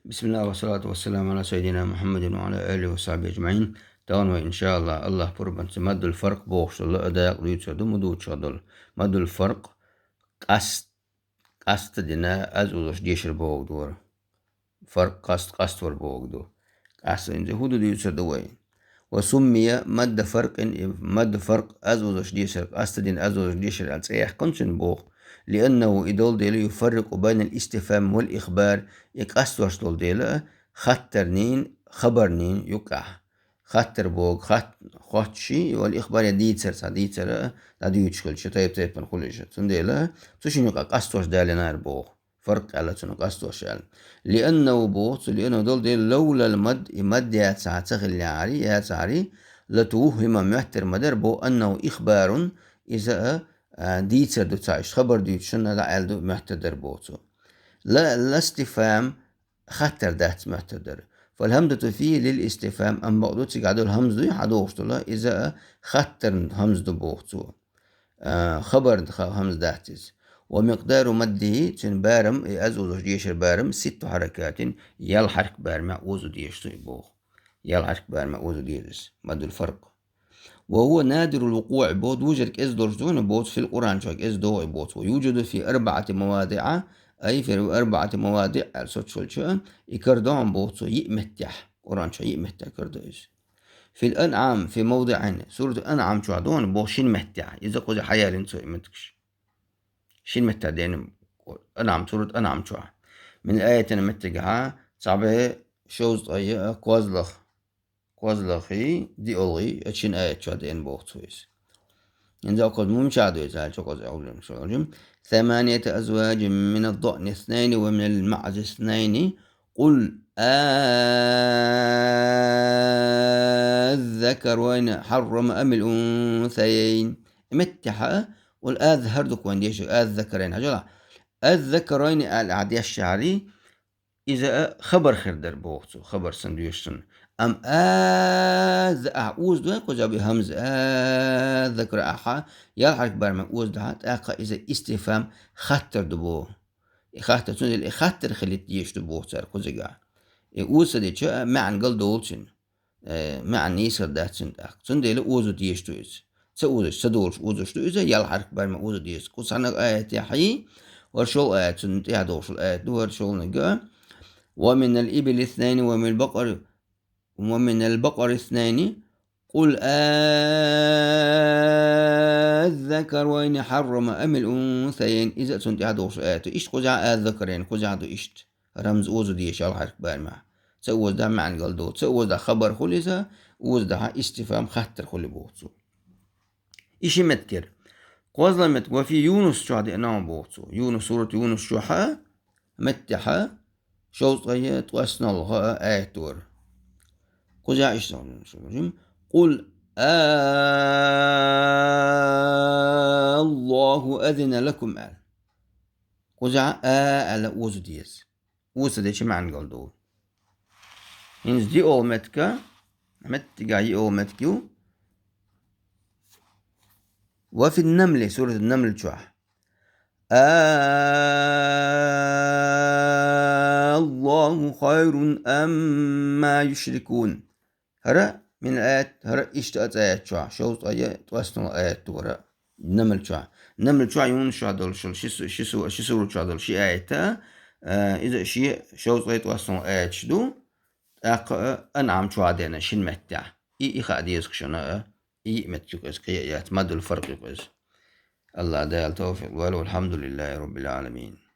بسم الله والصلاة والسلام على سيدنا محمد وعلى آله وصحبه أجمعين. تون إن شاء الله فربان مد الفرق بوخش الله أداء قديت شدو مدود شدل مد الفرق قست دينا أزوج ديشر بوغ دور فرق قست ور بوغ دور قست إنجا هدو ديوت شدوين وسمي مد فرق أزوج ديشر قست دين أزوج ديشر أتسيح كنشن بوغ لأنه إدول ديلا يفرق بين الاستفهام والإخبار يقاس واشتول ديلا خطرنين خبرنين يقع خطر بوغ خطشي والإخبار يديتسر ساديتسر ديوتشكل طيب بنقولش تنديلا تشين يقع قاس واش دالنا بوغ فرق على تنو قاس واش لأنه بوغ لأنه دول ديل لولا المد يا تغلي عري يا تعري لتوهم محتر مدر بو أنه إخبار إذا ديتر دو تعيش خبر ديتشن لا دو محتدر بوتو لا استفهام خطر دات محتدر فالهمزة فيه للاستفهام أم بقدو تقعدو الهمز دو يحدوشتو لا إذا خطر همز دو بوتو خبر همز داتز ومقدار مده تن بارم أزوز ديشر بارم 6 حركات يلحرك بارم أوزو ديشتو بوخ يلحرك بارم أوزو ديرس مد الفرق وهو نادر الوقوع بود وجد دون بود في القرآن شاك دو بود ويوجد في 4 مواضع أي في 4 مواضع السوتشولشان يكردون بود يمتح قرآن شاك يمتح كردوش في الأنعام في موضعين سورة الأنعام شادون بو شين متح إذا قد حيال انتو يمتكش شين متح دين أنعام سورة أنعام شوا من الآية متقها صعبه شوز طيب قوازلخي دي أولغي أتشين آية شادين بوغتويس إن قد ممشادو يزال شقوز أولم شغلهم 8 أزواج من الضأن 2 ومن المعز 2 قل الذكرين حرم أم الأنثيين متحة والآذ هردك وان ديشو الذكرين عجلا الذكرين الأعدي الشعري إذا خبر خردر بوغتو خبر سندويشتن أم أعوز دوين قجا بهمز ذكر أحا يالحرك برما أوز دهات أقا إذا استفهام خطر دبو خطر تنزل خطر خليت يش دبو تار قجا أوز ديش معن قل دولشن معن يسر داتشن تنزل أوز ديش دويز سأوزش سدولش أوزش دويزة يالحرك برما أوز ديش قصانا آيات يحيي ورشول آيات سنتيها دوش الآيات دو ورشول نقا ومن الإبل 2 ومن البقر 2 قل الذكرين حرم أم الأنثيين إذا سنت عدوش آيات إيش قجع الذكرين قجع دو إيش رمز أوزو ديش الحرك بارمع تسوز ده معنى قلدو تسوز ده خبر خلصة وز ده استفهام خطر خلي بوتسو إيش متكر قوزلا متك وفي يونس شو دي نام بوتسو يونس سورة يونس شوحة متحة شوز غير توسنا لها آيتور قجع إيش قل الله أذن لكم قجع على أوز ديس أوز ديش معنى قال دول إنز دي أول متكا متكا أول متكيو وفي النمل سورة النمل شوح الله خير أم ما يشركون هرا من الآيات هرا إشتأت آيات شوط آيات توسطن آيات تورا نمل نمل يون دول شو سورة دول شي آياتا إذا شي شوط آيات توسطن آيات شدو أنعم دينا شين متع إخادي يسكشنا متجوك إسكي مد الفرق يقز الله دال توفيق والحمد لله رب العالمين.